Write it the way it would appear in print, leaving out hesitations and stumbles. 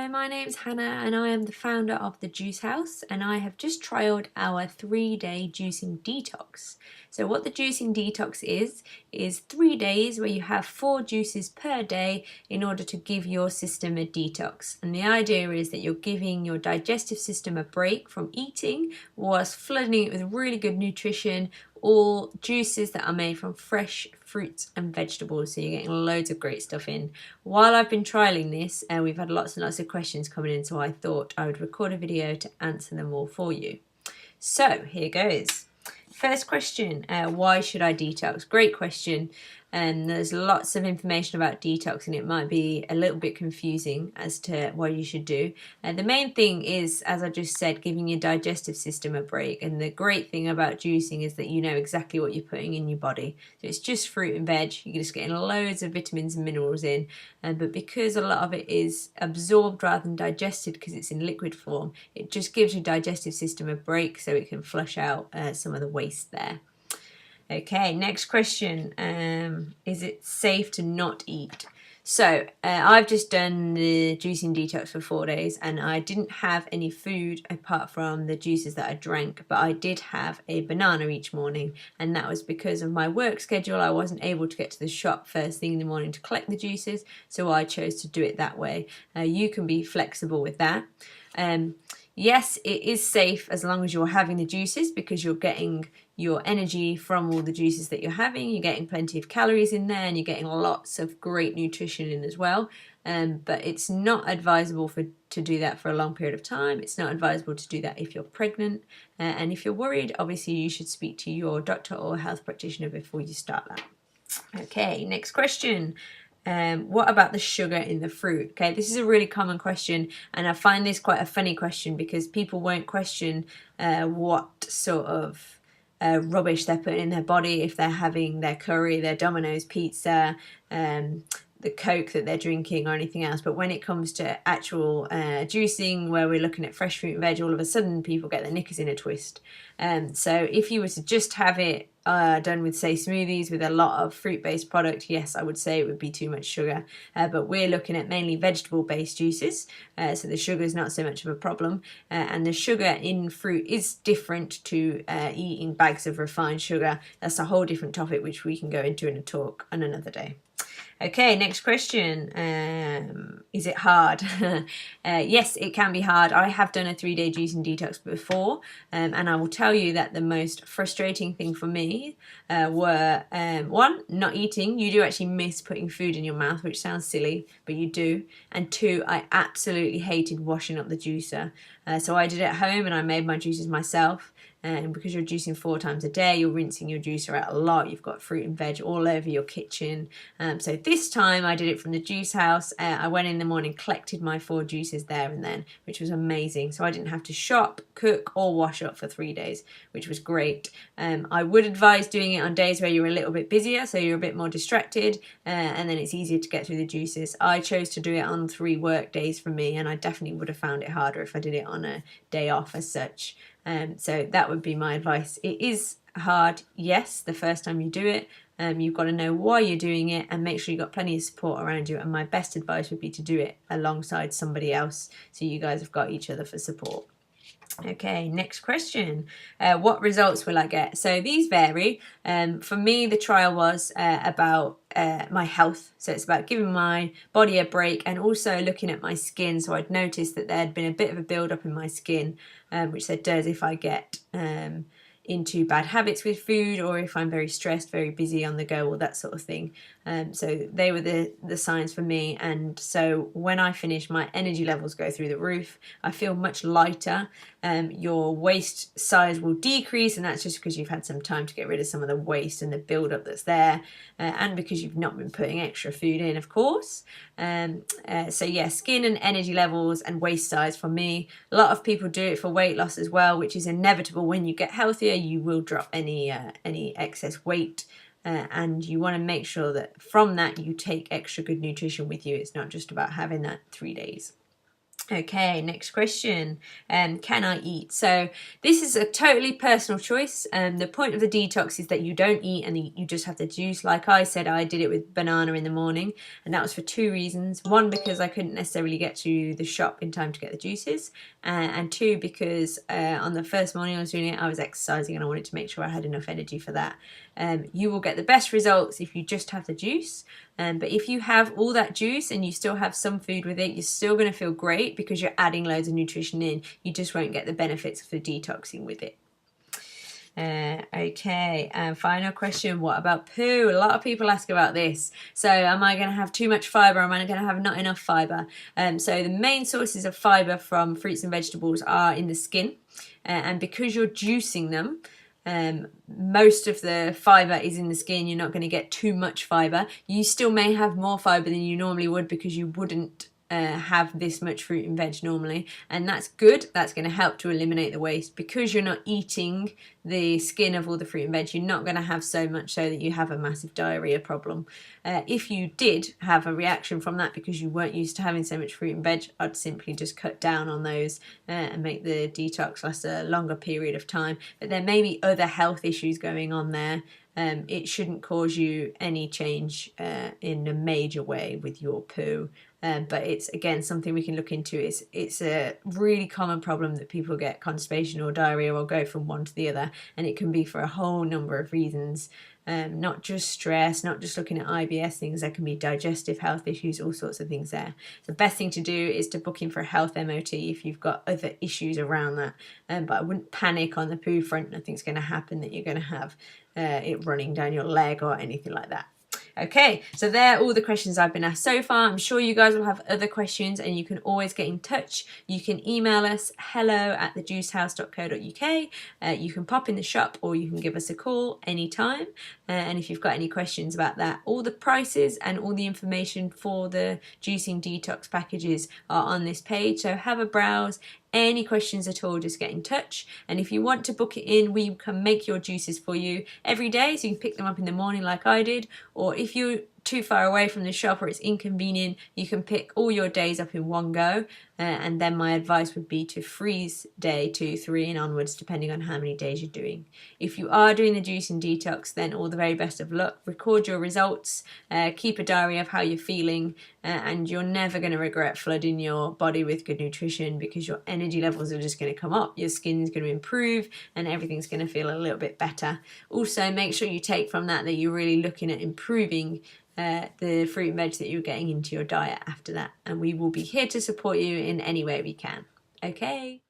Hello, my name's Hannah and I am the founder of the Juice House, and I have just trialed our 3-day juicing detox. So what the juicing detox is 3 days where you have 4 juices per day in order to give your system a detox. And the idea is that you're giving your digestive system a break from eating whilst flooding it with really good nutrition, all juices that are made from fresh fruits and vegetables, so you're getting loads of great stuff in. While I've been trialing this, we've had lots and lots of questions coming in, so I thought I would record a video to answer them all for you. So here goes. First question, why should I detox? Great question. There's lots of information about detox and it might be a little bit confusing as to what you should do. The main thing is, as I just said, giving your digestive system a break. And the great thing about juicing is that you know exactly what you're putting in your body. So it's just fruit and veg. You're just getting loads of vitamins and minerals in. But because a lot of it is absorbed rather than digested because it's in liquid form, it just gives your digestive system a break so it can flush out some of the waste there. Okay, next question. Is it safe to not eat? So I've just done the juicing detox for 4 days and I didn't have any food apart from the juices that I drank, but I did have a banana each morning, and that was because of my work schedule. I wasn't able to get to the shop first thing in the morning to collect the juices, so I chose to do it that way. You can be flexible with that. Yes, it is safe as long as you're having the juices because you're getting your energy from all the juices that you're having. You're getting plenty of calories in there and you're getting lots of great nutrition in as well. But it's not advisable to do that for a long period of time. It's not advisable to do that if you're pregnant. And if you're worried, obviously you should speak to your doctor or health practitioner before you start that. Okay, next question. What about the sugar in the fruit? Okay, this is a really common question, and I find this quite a funny question because people won't question what sort of rubbish they're putting in their body if they're having their curry, their Domino's pizza, the Coke that they're drinking or anything else. But when it comes to actual juicing, where we're looking at fresh fruit and veg, all of a sudden people get their knickers in a twist. So if you were to just have it done with, say, smoothies with a lot of fruit-based product, yes, I would say it would be too much sugar. But we're looking at mainly vegetable-based juices, so the sugar is not so much of a problem. And the sugar in fruit is different to eating bags of refined sugar. That's a whole different topic which we can go into in a talk on another day. Okay, next question. Is it hard? Yes, it can be hard. I have done a 3-day juicing detox before, and I will tell you that the most frustrating thing for me were, one, not eating. You do actually miss putting food in your mouth, which sounds silly, but you do. And 2, I absolutely hated washing up the juicer. So I did it at home and I made my juices myself. And because you're juicing 4 times a day, you're rinsing your juicer out a lot. You've got fruit and veg all over your kitchen. So this time I did it from the juice house. I went in the morning, collected my 4 juices there and then, which was amazing. So I didn't have to shop, cook or wash up for 3 days, which was great. I would advise doing it on days where you're a little bit busier, so you're a bit more distracted, and then it's easier to get through the juices. I chose to do it on 3 work days for me, and I definitely would have found it harder if I did it on a day off as such. So that would be my advice. It is hard, yes, the first time you do it. You've got to know why you're doing it and make sure you've got plenty of support around you. And my best advice would be to do it alongside somebody else so you guys have got each other for support. Okay, next question. What results will I get? So these vary. For me, the trial was about my health. So it's about giving my body a break and also looking at my skin. So I'd noticed that there had been a bit of a build-up in my skin, which there does if I get into bad habits with food or if I'm very stressed, very busy on the go, or that sort of thing. So they were the signs for me. And so when I finish, my energy levels go through the roof. I feel much lighter. Your waist size will decrease, and that's just because you've had some time to get rid of some of the waste and the build-up that's there, and because you've not been putting extra food in, of course. So yeah, skin and energy levels and waist size for me. A lot of people do it for weight loss as well, which is inevitable. When you get healthier, you will drop any excess weight. And you want to make sure that from that you take extra good nutrition with you. It's not just about having that 3 days. Okay, next question. Can I eat? So this is a totally personal choice. The point of the detox is that you don't eat and you just have the juice. Like I said, I did it with banana in the morning, and that was for two reasons. One, because I couldn't necessarily get to the shop in time to get the juices, and two, because on the first morning I was doing it, I was exercising and I wanted to make sure I had enough energy for that. You will get the best results if you just have the juice. But if you have all that juice and you still have some food with it, you're still going to feel great because you're adding loads of nutrition in. You just won't get the benefits of the detoxing with it. Okay, and final question, what about poo? A lot of people ask about this. So am I going to have too much fibre? Am I going to have not enough fibre? So the main sources of fibre from fruits and vegetables are in the skin. And because you're juicing them, most of the fibre is in the skin. You're not going to get too much fibre. You still may have more fibre than you normally would because you wouldn't have this much fruit and veg normally, and that's good. That's going to help to eliminate the waste. Because you're not eating the skin of all the fruit and veg, you're not going to have so much so that you have a massive diarrhea problem. If you did have a reaction from that because you weren't used to having so much fruit and veg, I'd simply just cut down on those and make the detox last a longer period of time. But there may be other health issues going on there. It shouldn't cause you any change in a major way with your poo. But it's, again, something we can look into. It's a really common problem that people get constipation or diarrhea or go from one to the other, and it can be for a whole number of reasons. Not just stress, not just looking at IBS things, there can be digestive health issues, all sorts of things there. The best thing to do is to book in for a health MOT if you've got other issues around that. But I wouldn't panic on the poo front. Nothing's going to happen that you're going to have it running down your leg or anything like that. Okay, so they're all the questions I've been asked so far. I'm sure you guys will have other questions and you can always get in touch. You can email us hello@thejuicehouse.co.uk. You can pop in the shop or you can give us a call anytime. And if you've got any questions about that, all the prices and all the information for the juicing detox packages are on this page. So have a browse. Any questions at all, just get in touch. And if you want to book it in, we can make your juices for you every day, so you can pick them up in the morning like I did. Or if you're too far away from the shop or it's inconvenient, you can pick all your days up in one go. And then my advice would be to freeze day 2, 3 and onwards, depending on how many days you're doing. If you are doing the juicing detox, then all the very best of luck. Record your results, keep a diary of how you're feeling, and you're never going to regret flooding your body with good nutrition, because your energy levels are just going to come up, your skin's going to improve, and everything's going to feel a little bit better. Also, make sure you take from that you're really looking at improving the fruit and veg that you're getting into your diet after that, and we will be here to support you in any way we can. Okay.